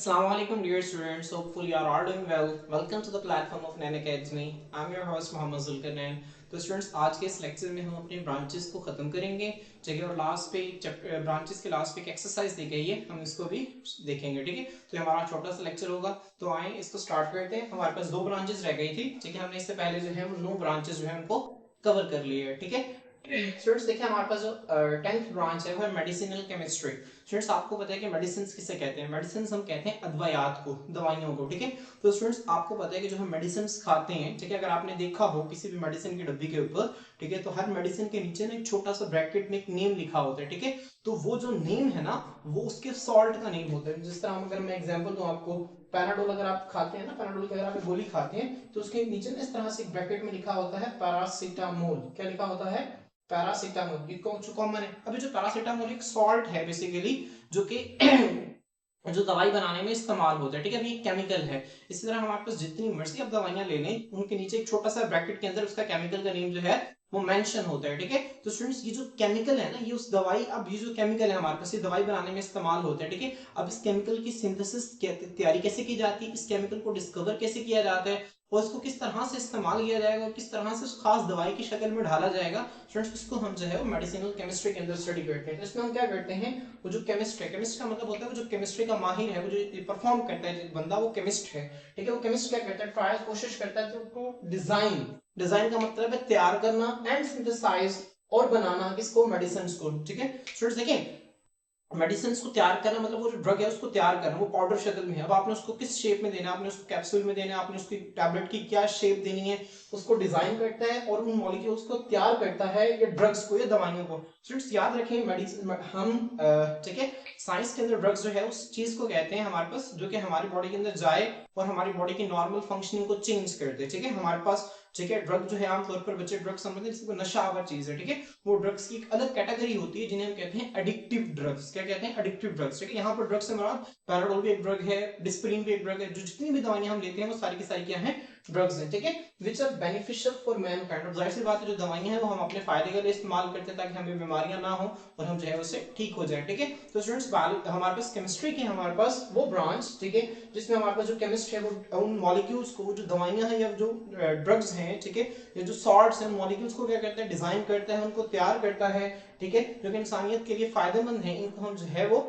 Assalamualaikum dear students, hopefully you are all doing well. Welcome to the platform of Nan Academy. I'm your host Mohammad Zulkarnain. तो students आज के इस lecture में हम अपने branches को खत्म करेंगे, ठीक है। और लास्ट पे ब्रांचेस के लास्ट पे एक एक्सरसाइज दी गई है, हम इसको भी देखेंगे, ठीक है। तो ये हमारा छोटा सा लेक्चर होगा, तो आए इसको स्टार्ट करते हैं। हमारे पास 2 ब्रांचेस रह गई थी, ठीक है। हमने इससे पहले जो है 9 ब्रांचेस जो है उनको कवर कर लिए है, ठीक है। स्टूडेंट्स देखिए हमारे पास जो 10th ब्रांच है वो है मेडिसिनल केमिस्ट्री। स्टूडेंट्स आपको पता है कि मेडिसिन किसे कहते हैं? मेडिसिन हम कहते हैं अद्वयात को, दवाइयों को, ठीक है। तो स्टूडेंट्स आपको पता है कि जो हम मेडिसिन खाते हैं, ठीक है, अगर आपने देखा हो किसी भी मेडिसिन की डब्बी के ऊपर, ठीक है, तो हर मेडिसिन के नीचे ना एक छोटा सा ब्रैकेट में एक नेम लिखा होता है, ठीक है। तो वो जो नेम है ना, वो उसके सॉल्ट का नेम होता है। जिस तरह अगर मैं एग्जांपल दूं आपको, पैराडोल अगर आप खाते हैं ना, पैराडोल की अगर आप गोली खाते हैं तो उसके नीचे ना इस तरह से एक ब्रैकेट में लिखा होता है पैरासीटामोल। क्या लिखा होता है? पैरासीटामोल। ये कॉमन है। अभी जो पैरासीटामोल एक सॉल्ट है बेसिकली, जो कि जो दवाई बनाने में इस्तेमाल होता है, ठीक है। अभी एक केमिकल है। इसी तरह हमारे पास जितनी मर्जी आप दवाइयां ले लें, उनके नीचे एक छोटा सा ब्रैकेट के अंदर उसका केमिकल का नेम जो है वो मेंशन होता है, ठीक है। तो स्टूडेंट्स ये जो केमिकल है ना, ये उस दवाई, अब ये जो केमिकल है हमारे पास, ये दवाई बनाने में इस्तेमाल होता है, ठीक है। अब इस केमिकल की सिंथेसिस तैयारी कैसे की जाती है, इस केमिकल को डिस्कवर कैसे किया जाता है और इसको किस तरह से इस्तेमाल किया जाएगा और किस तरह से उस खास दवाई की शक्ल में ढाला जाएगा, स्टूडेंट्स इसको हम जो है वो मेडिसिनल केमिस्ट्री के अंदर स्टडी करते हैं। तो इसमें हम क्या करते हैं, वो जो केमिस्ट है, केमिस्ट का मतलब होता है वो जो केमिस्ट्री का माहिर है, वो जो परफॉर्म करता है, जो बंदा वो केमिस्ट है, ठीक है। वो केमिस्ट क्या करता है, ट्रायल कोशिश करता है तो डिजाइन, डिजाइन का मतलब है तैयार करना एंड सिंथेसाइज और बनाना किसको, मेडिसिन को, ठीक है। स्टूडेंट्स देखिए मेडिसिन को तैयार करना मतलब वो जो ड्रग है उसको तैयार करना, वो पाउडर शक्ल में है। अब आपने उसको किस शेप में देना है, आपने उसको कैप्सूल में देना है, आपने उसकी टैबलेट की क्या शेप देनी है, उसको डिजाइन करता है और उन मॉलिक्यूल्स को तैयार करता है, या ड्रग्स को या दवाइयों को। स्टूडेंट्स याद रखें मेडिसिन हम, ठीक है, साइंस के अंदर ड्रग्स जो है उस चीज को कहते हैं हमारे पास, जो कि हमारी बॉडी के अंदर जाए और हमारी बॉडी की नॉर्मल फंक्शनिंग को चेंज कर दे, ठीक है। हमारे पास, ठीक है, ड्रग जो है आमतौर पर बच्चे ड्रग समझते हैं जैसे नशा आवर चीज है, ठीक है। वो ड्रग्स की एक अलग कैटेगरी होती है जिन्हें हम कहते हैं एडिक्टिव ड्रग्स। क्या कहते हैं? एडिक्टिव ड्रग्स, ठीक है। यहाँ पर ड्रग्स से हमारा पैराडोल भी एक ड्रग है, डिस्प्रिन भी एक ड्रग है। जो जितनी भी दवाइयां हम लेते हैं वो सारी की सारी क्या है, ड्रग्स हैं, ठीक है, which are beneficial for mankind. अब जाहिर सी बात है जो दवाइयां हैं वो हम अपने फायदे के लिए इस्तेमाल करते हैं ताकि हमें बीमारियां ना हो और हम जो है उससे ठीक हो जाए, ठीक है। तो स्टूडेंट्स हमारे पास केमिस्ट्री की हमारे पास वो ब्रांच, ठीक है, जिसमें हमारे पास जो केमिस्ट है वो उन मॉलिक्यूल्स को, जो दवाइयां हैं या जो ड्रग्स हैं, ठीक है, ये जो सॉल्ट्स हैं, मॉलिक्यूल्स को क्या करता है, डिजाइन करता है, उनको तैयार करता है, ठीक है, जो कि इंसानियत के लिए फायदेमंद है। इनको हम जो है वो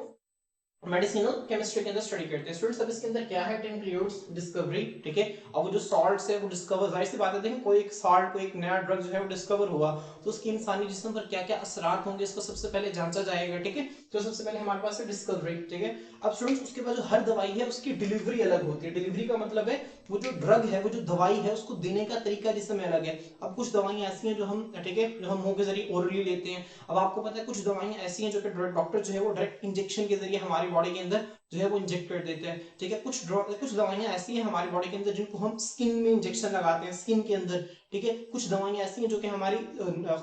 मेडिसिनल केमिस्ट्री के अंदर स्टडी करते हैं। स्टूडेंट्स अब इसके अंदर क्या है, इट इंक्लूड्स डिस्कवरी, ठीक है। अब वो जो सॉल्ट्स है वो डिस्कवर, जाहिर सी बात है, देखें कोई एक सॉल्ट, कोई एक नया ड्रग जो है वो डिस्कवर हुआ तो उसकी इंसानी जिस्म पर क्या क्या असरात होंगे इसको सबसे पहले जांचा जाएगा, ठीक है। तो सबसे पहले हमारे पास है डिस्कवरी, ठीक है। अब स्टूडेंट्स उसके बाद जो हर दवाई है उसकी डिलीवरी अलग होती है। डिलीवरी का मतलब है वो जो ड्रग है, वो जो दवाई है उसको देने का तरीका जिसमें अलग है। अब कुछ दवाइयां ऐसी हैं जो हम, ठीक है, जो हम मुंह के जरिए ओरली लेते हैं। अब आपको पता है कुछ दवाइयां ऐसी हैं जो कि डॉक्टर जो है वो डायरेक्ट इंजेक्शन के जरिए हमारी बॉडी के अंदर जो है वो इंजेक्ट कर देते हैं, ठीक है। कुछ दवाइयां ऐसी हैं हमारी बॉडी के अंदर जिनको हम स्किन में इंजेक्शन लगाते हैं, स्किन के अंदर, ठीक है। कुछ दवाइयां ऐसी हैं जो कि हमारी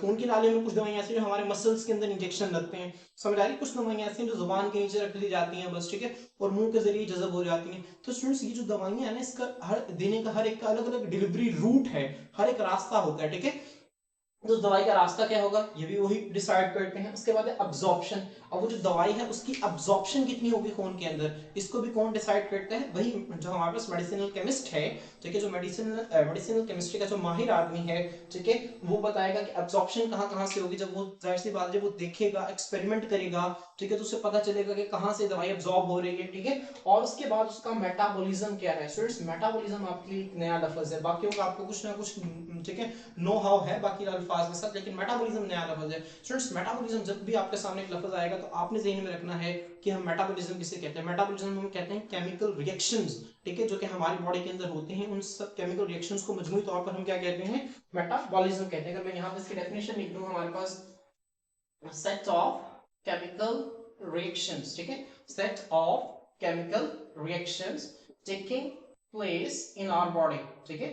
खून की नाली में, कुछ दवाइयां ऐसी जो हमारे मसल्स के अंदर इंजेक्शन लगते हैं, समझ आ रही है। कुछ दवाइयां ऐसी हैं जो जुबान के नीचे रख ली जाती हैं बस, ठीक है, और मुंह के जरिए जज़ब हो जाती हैं। तो स्टूडेंट्स ये जो दवाइयां है ना, इसका हर देने का हर एक का अलग अलग डिलीवरी रूट है, हर एक रास्ता होता है, ठीक है। तो उस दवाई का रास्ता क्या होगा ये भी वही डिसाइड करते हैं। उसके बाद है अब्जॉर्प्शन। अब वो जो दवाई है उसकी अब्जॉर्प्शन कितनी होगी खून के अंदर, इसको भी कौन डिसाइड करता है? वही जो हमारे पास मेडिसिनल केमिस्ट है, ठीक है, जो मेडिसिनल केमिस्ट्री का जो माहिर आदमी है, ठीक है, वो बताएगा कि अब्जॉर्प्शन कहाँ कहाँ से होगी। जब वो, जाहिर सी बात है, वो देखेगा, एक्सपेरिमेंट करेगा, ठीक है, तो उसे पता चलेगा कि कहाँ से दवाई अब्जॉर्ब हो रही है, ठीक है। और उसके बाद उसका मेटाबॉलिज्म क्या है। स्टूडेंट्स मेटाबॉलिज्म आपके लिए एक नया लफ्ज है, बाकियों का आपको कुछ ना कुछ, ठीक है, नो हाउ है बाकी अल्फाज के साथ, लेकिन मेटाबॉलिज्म नया लफ्ज है। स्टूडेंट्स मेटाबॉलिज्म जब भी आपके सामने एक लफ्ज आएगा तो आपने ज़हन में रखना है कि हम मेटाबॉलिज्म किसे कहते हैं। मेटाबॉलिज्म हम कहते हैं केमिकल रिएक्शंस, ठीक है, जो कि हमारी बॉडी के अंदर होते हैं। उन सब केमिकल रिएक्शंस को मजमूई तौर पर हम क्या कहते हैं, मेटाबॉलिज्म कहते हैं। अगर मैं यहाँ पे इसकी डेफिनेशन लिख दूं, हमारे पास सेट ऑफ केमिकल रिएक्शंस, ठीक है, set of chemical reactions taking place in our body, ठीक है,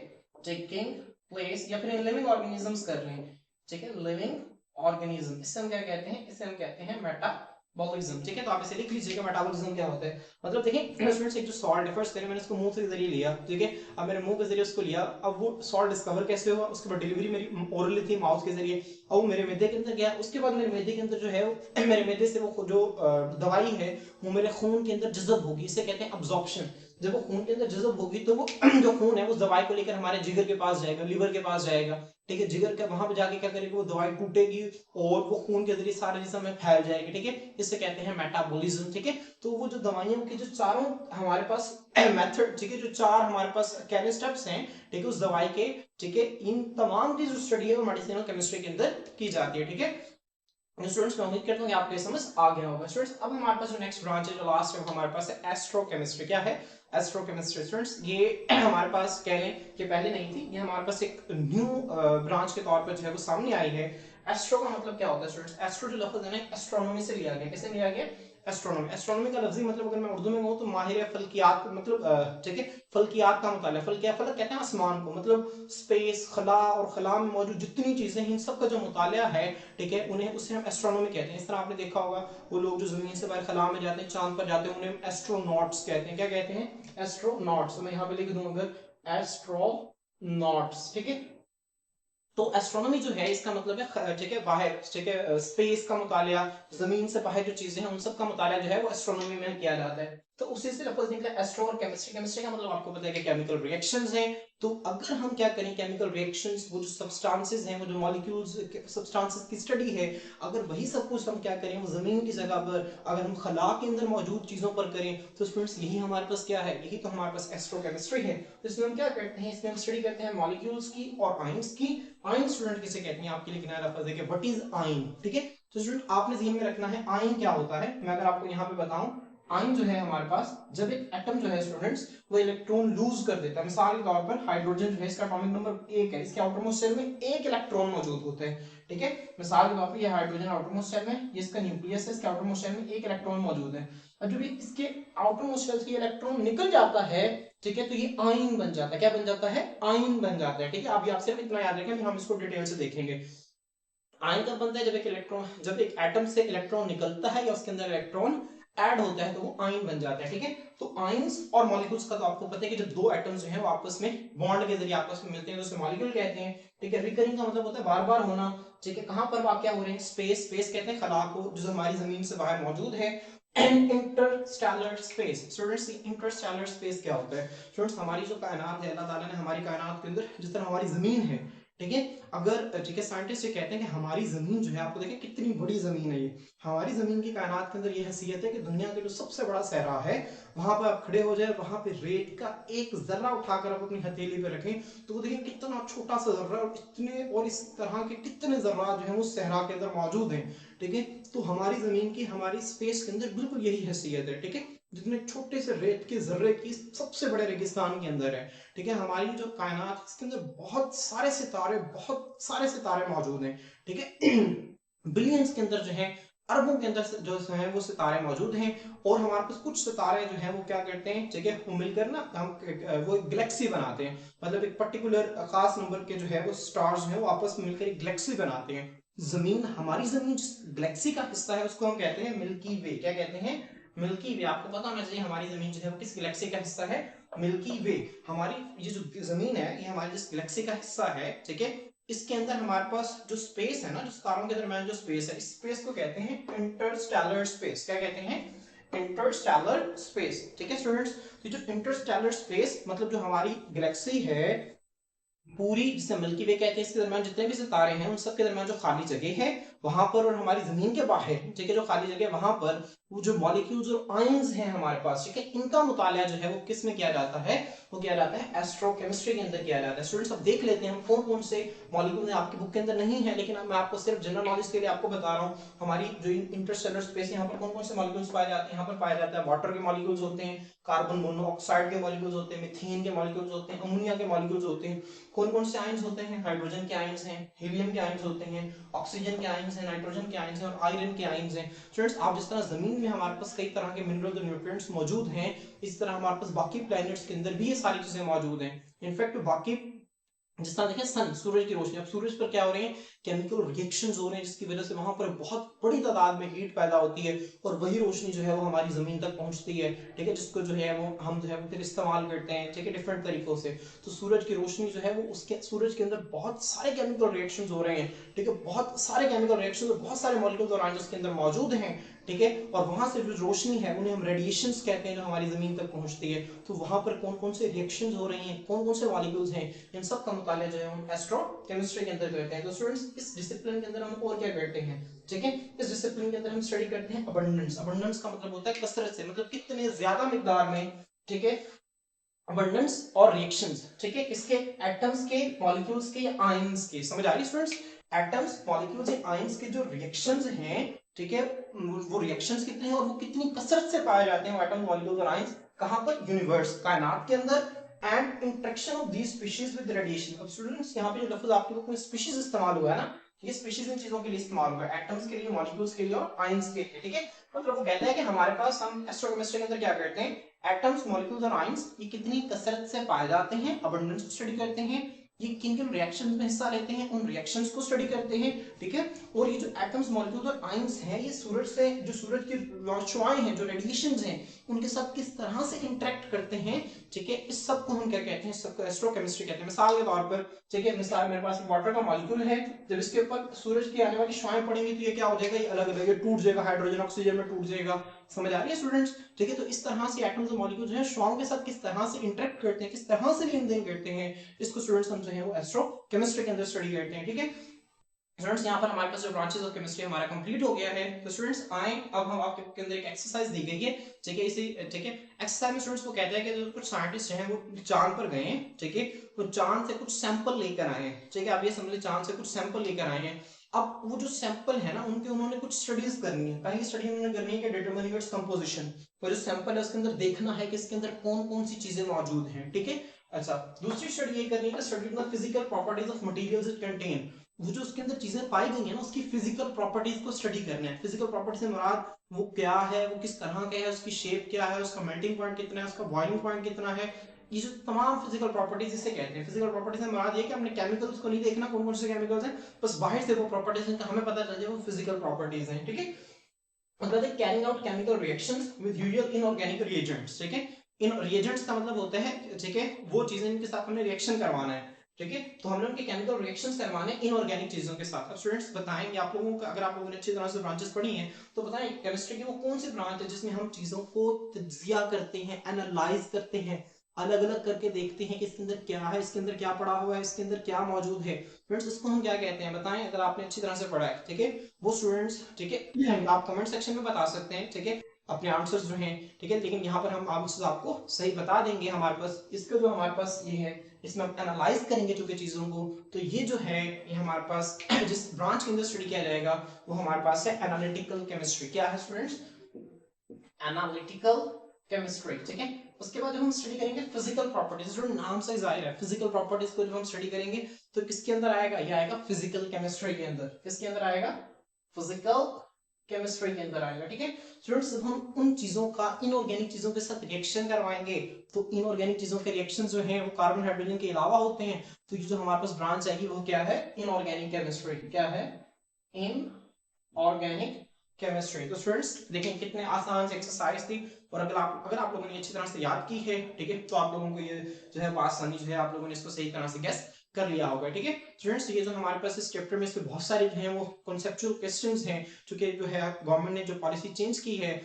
टेकिंग प्लेस, या फिर लिविंग ऑर्गेनिजम्स कर रहे हैं, ठीक है, लिविंग ऑर्गेनिज्म, इससे हम क्या कहते हैं, इसे हम कहते हैं मेटाबॉलिज्म। मेटाबॉलिज्म, ठीक है। तो आप इसे लिख लीजिएगा मेटाबॉलिज्म क्या होता है। मतलब देखिए स्टूडेंट्स, एक जो सॉल्ट है, फर्स्ट करें मैंने इसको मुंह के जरिए लिया, ठीक है। अब मैंने मुंह के जरिए उसको लिया, अब वो सॉल्ट डिस्कवर कैसे हुआ, उसके बाद डिलीवरी मेरी ओरली थी, माउथ के जरिए, अब वो मेरे मैदे के अंदर गया, उसके बाद मेरे मैदे के अंदर जो है वो मेरे मैदे से वो जो दवाई है वो मेरे खून के अंदर जज़ब होगी, इसे कहते हैं अब्जॉर्प्शन। जब वो खून के अंदर जज़ब होगी तो वो जो खून है उस दवाई को लेकर हमारे जिगर के पास जाएगा, लिवर के पास जाएगा, ठीक है। जिगर का वहां पे जाके क्या करेगी, वो दवाई टूटेगी और वो खून के जरिए सारे जिस्म में फैल जाएगी, ठीक है। इसे कहते हैं मेटाबॉलिज्म, ठीक है। तो वो जो दवाइयों की जो चारों हमारे पास मेथड, ठीक है, जो चार हमारे पास क्या स्टेप्स हैं, ठीक है, उस दवाई के, ठीक है, इन तमाम की जो स्टडी है वो मेडिसिनल केमिस्ट्री के अंदर की जाती है, ठीक है। स्टूडेंट्स मैं उम्मीद करता हूँ कि आपको ये समझ आ गया होगा। स्टूडेंट्स अब हमारे पास जो नेक्स्ट ब्रांच है, जो लास्ट है, हमारे पास है एस्ट्रोकेमिस्ट्री। क्या है? एस्ट्रोकेमिस्ट्री। स्टूडेंट्स ये हमारे पास कह लें कि पहले नहीं थी, ये हमारे पास एक न्यू ब्रांच के तौर पर जो है वो सामने आई है। एस्ट्रो का मतलब क्या होता है स्टूडेंट्स? एस्ट्रो जो लफ्ज है ना, एस्ट्रोनॉमी से लिया गया। किससे लिया गया? एस्ट्रोनॉमी। एस्ट्रोनॉमी का लफ्जी मतलब अगर मैं उर्दू में कहूँ तो माहिर फल्कियात, मतलब ठीक है, फल्कियात का मुताला। फल्कियात, फलक कहते हैं आसमान को, मतलब स्पेस, खला और खला में मौजूद जितनी चीजें हैं इन सब का जो मुताला है, ठीक है, उन्हें उससे हम एस्ट्रोनॉमी कहते हैं। इस तरह आपने देखा होगा वो लोग जो जमीन से बाहर खला में जाते हैं, चांद पर जाते हैं, उन्हें एस्ट्रोनॉट्स कहते हैं। क्या कहते हैं? एस्ट्रोनॉट्स। मैं यहाँ पे लिख दूं अगर, एस्ट्रोनॉट्स, ठीक है। तो एस्ट्रोनॉमी जो है इसका मतलब है, ठीक है, बाहर, ठीक है, स्पेस का मुताला, जमीन से बाहर जो चीजें हैं उन सब का मुताला जो है वो एस्ट्रोनॉमी में किया जाता है। तो उसी से लफ्ज निकला एस्ट्रो और केमिस्ट्री। केमिस्ट्री का मतलब आपको पता है कि केमिकल रिएक्शंस हैं। तो अगर हम क्या करें, केमिकल रिएक्शंस, वो जो सब्सटेंसेस हैं, वो जो मॉलिक्यूल्स, सब्सटेंसेस की स्टडी है, अगर वही सब कुछ हम क्या करें वो जमीन की जगह पर अगर हम खला के अंदर मौजूद चीजों पर करें, तो स्टूडेंट्स यही हमारे पास क्या है, यही तो हमारे पास एस्ट्रोकेमिस्ट्री है। तो इसमें हम क्या करते हैं, इसमें हम स्टडी करते हैं मॉलिक्यूल्स की और आयंस की। आयन स्टूडेंट किसे कहते हैं, आपके लिए लिखना है लफ्ज है कि व्हाट इज आयन, ठीक है। तो स्टूडेंट आपने ध्यान में रखना है आयन क्या होता है। मैं अगर आपको यहाँ पे बताऊं, आयन जो है हमारे पास, जब एक एटम जो है स्टूडेंट्स वो इलेक्ट्रॉन लूज कर देता है, मिसाल के तौर पर हाइड्रोजन जो है इसका एटॉमिक नंबर 1 है, इसके आउटरमोस्ट शेल में एक इलेक्ट्रॉन मौजूद होता है, ठीक है। मिसाल के तौर पर ये हाइड्रोजन आउटरमोस्ट शेल में, ये इसका न्यूक्लियस है, इसके आउटरमोस्ट शेल में एक इलेक्ट्रॉन मौजूद है। और जब इसके आउटरमोस्ट शेल से इलेक्ट्रॉन निकल जाता है, ठीक है, तो ये आयन बन जाता है। क्या बन जाता है? आयन बन जाता है, ठीक है। अभी आप सिर्फ इतना याद रखें, फिर हम इसको डिटेल से देखेंगे। आयन कब बनता है? जब एक इलेक्ट्रॉन, जब एक एटम से इलेक्ट्रॉन निकलता है या उसके अंदर इलेक्ट्रॉन ऐड होता है तो वो आयन बन जाता है, ठीक है। तो आयंस और मॉलिक्यूल्स का तो आपको पता है कि जब दो एटम्स जो हैं वो आपस में बॉन्ड के जरिए आपस में मिलते हैं तो उसे मॉलिक्यूल कहते हैं, ठीक है। रिकरिंग का मतलब होता है बार बार होना, ठीक है। कहां पर वाकया हो रहे हैं? स्पेस। स्पेस कहते हैं खला को जो हमारी जमीन से बाहर मौजूद है। And Interstellar space. Students Interstellar space क्या होता है? स्टूडेंट्स हमारी जो कायनात है, अल्लाह ताला ने हमारी कायनात के अंदर, जिस तरह हमारी जमीन है, ठीक है, अगर, ठीक है, साइंटिस्ट ये कहते हैं कि हमारी जमीन जो है, आपको देखिए कितनी बड़ी जमीन है ये, हमारी जमीन की कायनात के अंदर ये हैसियत है कि दुनिया के जो सबसे बड़ा सहरा है वहां पर आप खड़े हो जाए, वहां पे रेत का एक जर्रा उठाकर आप अपनी हथेली पे रखें तो वो देखिए कितना छोटा सा जर्रा, और इतने और इस तरह के कितने जर्रा जो है वो सहरा के अंदर मौजूद हैं, ठीक है। तो हमारी जमीन की, हमारी स्पेस के अंदर बिल्कुल यही हैसियत है, ठीक है। जितने छोटे से रेत के जर्रे की सबसे बड़े रेगिस्तान के अंदर है, ठीक है। हमारी जो कायनात इसके अंदर बहुत सारे सितारे मौजूद हैं, ठीक है। बिलियंस के अंदर जो है, अरबों के अंदर जो है वो सितारे मौजूद हैं। और हमारे पास कुछ सितारे जो हैं वो क्या करते हैं, ठीक है, वो मिलकर ना हम वो एक गैलेक्सी बनाते हैं, मतलब एक पर्टिकुलर खास नंबर के जो है वो स्टार्स जो है वो आपस में मिलकर एक गैलेक्सी बनाते हैं। जमीन, हमारी जमीन जिस गैलेक्सी का हिस्सा है उसको हम कहते हैं मिल्की वे। क्या कहते हैं? मिल्की वे। आपको पता होना चाहिए हमारी जमीन जो है वो किस गैलेक्सी का हिस्सा है? मिल्की वे। हमारी ये जो जमीन है ये हमारी जिस गैलेक्सी का हिस्सा है, ठीक है, इसके अंदर हमारे पास जो स्पेस है ना, जो तारों के दरमियान जो स्पेस है, इस स्पेस को कहते हैं इंटरस्टेलर स्पेस। क्या कहते हैं? इंटरस्टेलर स्पेस, ठीक है स्टूडेंट्स। तो जो इंटरस्टेलर स्पेस मतलब जो हमारी गैलेक्सी है पूरी, जिसे मिल्की वे कहते हैं, इसके दरमियान जितने भी सितारे हैं उन सब के दरमियान जो खाली जगह है वहां पर, और हमारी जमीन के बाहर, ठीक है, जो खाली जगह वहां पर वो जो मॉलिक्यूल्स और आयंस हैं हमारे पास, ठीक है, इनका मुताला जो है वो किस में किया जाता है? वो किया जाता है एस्ट्रोकेमिस्ट्री के अंदर किया जाता है। स्टूडेंट्स अब देख लेते हैं हम कौन कौन से मॉलिक्यूल आपकी बुक के अंदर नहीं है, लेकिन मैं आपको सिर्फ जनरल नॉलेज के लिए आपको बता रहा हूँ। हमारी जो इंटरस्टेलर स्पेस यहाँ पर कौन कौन से मॉलिक्यूल्स पाए जाते हैं? यहाँ पर पाया जाता है वाटर के मॉलिक्यूल्स होते हैं, कार्बन मोनोऑक्साइड के मॉलिक्यूल्स होते हैं, मीथेन के मॉलिक्यूल्स होते हैं, अमोनिया के मॉलिक्यूल्स होते हैं। कौन कौन से आयंस होते हैं? हाइड्रोजन के आयंस हैं, हीलियम के आयंस होते हैं, ऑक्सीजन के आयंस हैं, नाइट्रोजन के आयंस हैं और आयरन के आयंस हैं। स्टूडेंट्स आप जिस तरह जमीन में हमारे पास कई तरह के मिनरल्स और न्यूट्रिएंट्स मौजूद हैं, इस तरह हमारे पास बाकी प्लैनेट्स के अंदर भी ये सारी चीजें मौजूद हैं। इनफैक्ट बाकी जिस तरह देखें सन, सूरज की रोशनी, अब सूरज पर क्या हो रही है केमिकल रिएक्शंस हो रहे हैं जिसकी वजह से वहां पर बहुत बड़ी तादाद में हीट पैदा होती है और वही रोशनी जो है वो हमारी जमीन तक पहुंचती है, ठीक है, जिसको जो है वो हम जो है वो फिर इस्तेमाल करते हैं, ठीक है, डिफरेंट तरीकों से। तो सूरज की रोशनी जो है वो उसके सूरज के अंदर बहुत सारे केमिकल रिएक्शंस हो रहे हैं, ठीक है, बहुत सारे केमिकल रिएक्शंस और बहुत सारे मॉलिक्यूल्स और आयंस उसके अंदर मौजूद हैं, ठीक है, और वहां से जो रोशनी है उन्हें हम रेडिएशंस कहते हैं जो हमारी जमीन तक पहुंचती है। तो वहां पर कौन कौन से रिएक्शंस हो रही हैं, कौन कौन से मॉलिक्यूल्स हैं, इन सब का मुताला जो है हम एस्ट्रोकेमिस्ट्री के अंदर करते हैं। तो स्टूडेंट्स इस डिसिप्लिन के अंदर हम और क्या करते हैं, ठीक है, इस डिसिप्लिन के अंदर हम स्टडी करते हैं अबंडेंस। अबंडेंस का मतलब होता है कसरत से, मतलब कितने ज्यादा मिकदार में, ठीक है, अबंडेंस और रिएक्शंस, ठीक है, किसके, एटम्स के, मॉलिक्यूल्स के या आयंस के। समझ आ रही है स्टूडेंट्स? एटम्स, मॉलिक्यूल्स या आयंस के जो रिएक्शंस हैं, ठीक है, वो रिएक्शंस कितने हैं और वो कितनी कसरत से पाए जाते हैं एटम्स, मॉलिक्यूल्स और आयंस, कहां पर, यूनिवर्स, कायनात के अंदर, and interaction of these species with radiation. अब स्टूडेंट्स यहाँ पे जो लफ्ज आपके बुक में स्पीशीज इस्तेमाल हुआ है ना, ये स्पीशीज इन चीजों के लिए इस्तेमाल हुआ है, एटम्स के लिए, मॉलिक्यूल्स के लिए और आयंस के लिए, ठीक है। मतलब वो कहता है कि हमारे पास, हम एस्ट्रोकेमिस्ट्री के अंदर क्या करते हैं, एटम्स, मॉलिक्यूल्स और आयंस ये कितनी कसरत से पाए जाते हैं, अबंडेंस को स्टडी करते हैं, ये किन किन रिएक्शंस में हिस्सा लेते हैं, उन रिएक्शंस को स्टडी करते हैं, ठीक है। और ये जो एटम्स, मॉलिक्यूल्स और आयंस हैं, ये सूरज से, जो सूरज की रोशनी हैं, जो रेडिएशंस हैं, उनके साथ किस तरह से इंटरेक्ट करते हैं, ठीक है, इस सब को हम क्या कहते हैं, इस सब को एस्ट्रोकेमिस्ट्री कहते हैं। मिसाल के तौर पर, ठीक है, मिसाल मेरे पास वाटर का मॉलिक्यूल है, जब इसके ऊपर सूरज की आने वाली शुआएं पड़ेंगी तो ये क्या हो जाएगा, ये अलग अलग, ये टूट जाएगा, हाइड्रोजन ऑक्सीजन में टूट जाएगा। समझ आ रही है स्टूडेंट्स? ठीक है, तो इस तरह से एटम्स और मॉलिक्यूल्स जो है शुआओं के साथ किस तरह से इंटरेक्ट करते हैं, किस तरह से लेन देन करते हैं, इसको स्टूडेंट्स हम जो है वो एस्ट्रोकेमिस्ट्री के अंदर स्टडी करते हैं, ठीक है। स्टूडेंट्स यहाँ पर हमारे पास जो ब्रांचेस ऑफ केमिस्ट्री हमारा कंप्लीट हो गया है। तो स्टूडेंट्स आए, अब हम आपके के अंदर एक एक्सरसाइज दी गई है, ठीक है, इसी, ठीक है, एक्सरसाइज में स्टूडेंट्स को कहता है कि कुछ साइंटिस्ट हैं वो चांद पर गए हैं, ठीक है, तो चांद से कुछ सैंपल लेकर आए हैं, ठीक है, आप ये समझ लीजिए चांद से कुछ सैंपल लेकर आए हैं। अब वो जो सैंपल है ना, उनके उन्होंने कुछ स्टडीज करनी है, पहली स्टडी उन्होंने करनी है कि डिटरमाइनिंग इट्स कंपोजिशन, वो जो सैंपल है उसके अंदर देखना है कि इसके अंदर कौन कौन सी चीजें मौजूद हैं, ठीक है। अच्छा, दूसरी स्टडी ये करनी है कि study the physical properties of materials it contain, वो जो उसके अंदर चीजें पाई गई है ना, उसकी फिजिकल प्रॉपर्टीज को स्टडी करना है। फिजिकल प्रॉपर्टी से मुराद वो क्या है, वो किस तरह का है, उसकी शेप क्या है, उसका मेल्टिंग पॉइंट कितना है, उसका बॉइलिंग पॉइंट कितना है, ये जो तमाम फिजिकल प्रॉपर्टीज इसे कहते हैं। फिजिकल प्रॉपर्टीज से मुराद ये कि हमने केमिकल्स को नहीं देखना कौन कौन से केमिकल्स हैं, बस बाहर से वो प्रॉपर्टीज हैं हमें पता चल जाए वो फिजिकल प्रॉपर्टीज हैं, ठीक है। मतलब है carrying out chemical reactions with usual inorganic reagents, ठीक है। इन रिएजेंट्स का मतलब होता है, ठीक है, वो चीजें इनके साथ हमने रिएक्शन करवाना है, ठीक है, तो हमने उनके केमिकल रिएक्शंस करवाने इनऑर्गेनिक चीजों के साथ। अब स्टूडेंट्स बताएंगे आप लोगों का, अगर आप लोगों ने अच्छी तरह से ब्रांचेस पढ़ी हैं तो बताएं केमिस्ट्री की वो कौन सी ब्रांच है जिसमें हम चीजों को तज्जिया करते हैं, एनालाइज करते हैं, अलग अलग करके देखते हैं कि इसके अंदर क्या है, इसके अंदर क्या पड़ा हुआ है, इसके अंदर क्या मौजूद है। फ्रेंड्स इसको हम क्या कहते हैं बताएं, अगर आपने अच्छी तरह से पढ़ा है, ठीक है, वो स्टूडेंट्स, ठीक है, आप कमेंट सेक्शन में बता सकते हैं, ठीक है, अपने आंसर्स जो हैं, ठीक है, लेकिन यहाँ पर हम आंसर्स आपको सही बता देंगे। हमारे पास इसका जो हमारे पास ये है, इसमें हम एनालाइज करेंगे चूंकि चीजों को, तो ये जो है ये हमारे पास जिस ब्रांच के अंदर स्टडी किया जाएगा वो हमारे पास है एनालिटिकल केमिस्ट्री। क्या है स्टूडेंट्स? एनालिटिकल केमिस्ट्री, ठीक है। उसके बाद जब हम स्टडी करेंगे फिजिकल प्रॉपर्टीज, जो नाम से जाहिर है फिजिकल प्रॉपर्टीज को जब हम स्टडी करेंगे तो किसके अंदर आएगा, ये आएगा फिजिकल केमिस्ट्री के अंदर। किसके अंदर आएगा? फिजिकल केमिस्ट्री के अंदर आएगा, ठीक है। स्टूडेंट्स जब हम उन चीजों का इनऑर्गेनिक चीजों के साथ रिएक्शन करवाएंगे तो इनऑर्गेनिक चीजों के रिएक्शन जो हैं वो कार्बन हाइड्रोजन के अलावा होते हैं, तो ये जो हमारे पास ब्रांच आएगी वो क्या है? Inorganic chemistry. क्या है? Inorganic chemistry. तो स्टूडेंट्स देखें कितने आसान से एक्सरसाइज थी, और अगर आप लोगों ने अच्छी तरह से याद की है, ठीक है, तो आप लोगों को ये जो है आसानी जो है आप लोगों ने इसको सही तरह से गेस कर लिया होगा, ठीक है। स्टूडेंट्स ये जो हमारे पास इस चैप्टर में इसमें बहुत सारे जो हैं वो कॉन्सेप्चुअल क्वेश्चंस हैं, क्योंकि जो है गवर्नमेंट ने जो पॉलिसी चेंज की है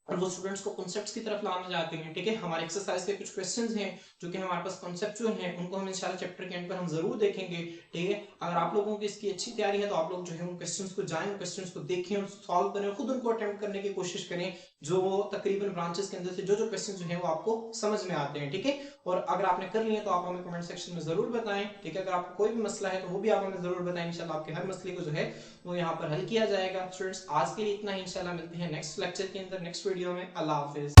और वो स्टूडेंट्स को कॉन्सेप्ट्स की तरफ लाना चाहते हैं, ठीक है। हमारे एक्सरसाइज के कुछ क्वेश्चंस हैं जो कि हमारे पास कॉन्सेप्चुअल हैं, उनको हम इंशाल्लाह चैप्टर के एंड पर हम जरूर देखेंगे, ठीक है। अगर आप लोगों की इसकी अच्छी तैयारी है तो आप लोग जो है उन क्वेश्चंस को जाएं, क्वेश्चंस को देखें और सॉल्व करें, खुद उनको अटेम्प्ट करने की कोशिश करें, जो तकरीबन ब्रांचेस के अंदर से जो क्वेश्चन जो है वो आपको समझ में आते हैं, ठीक है। और अगर आपने कर लिया तो आप हमें कमेंट सेक्शन में जरूर बताएं, ठीक है। अगर आपको कोई भी मसला है तो वो भी आप हमें जरूर बताएं, इंशाल्लाह आपके हर मसले को जो है वो यहाँ पर हल किया जाएगा। स्टूडेंट्स आज के लिए इतना ही, इंशाल्लाह मिलते हैं नेक्स्ट लेक्चर के अंदर, नेक्स्ट वीडियो में। अल्लाह हाफिज।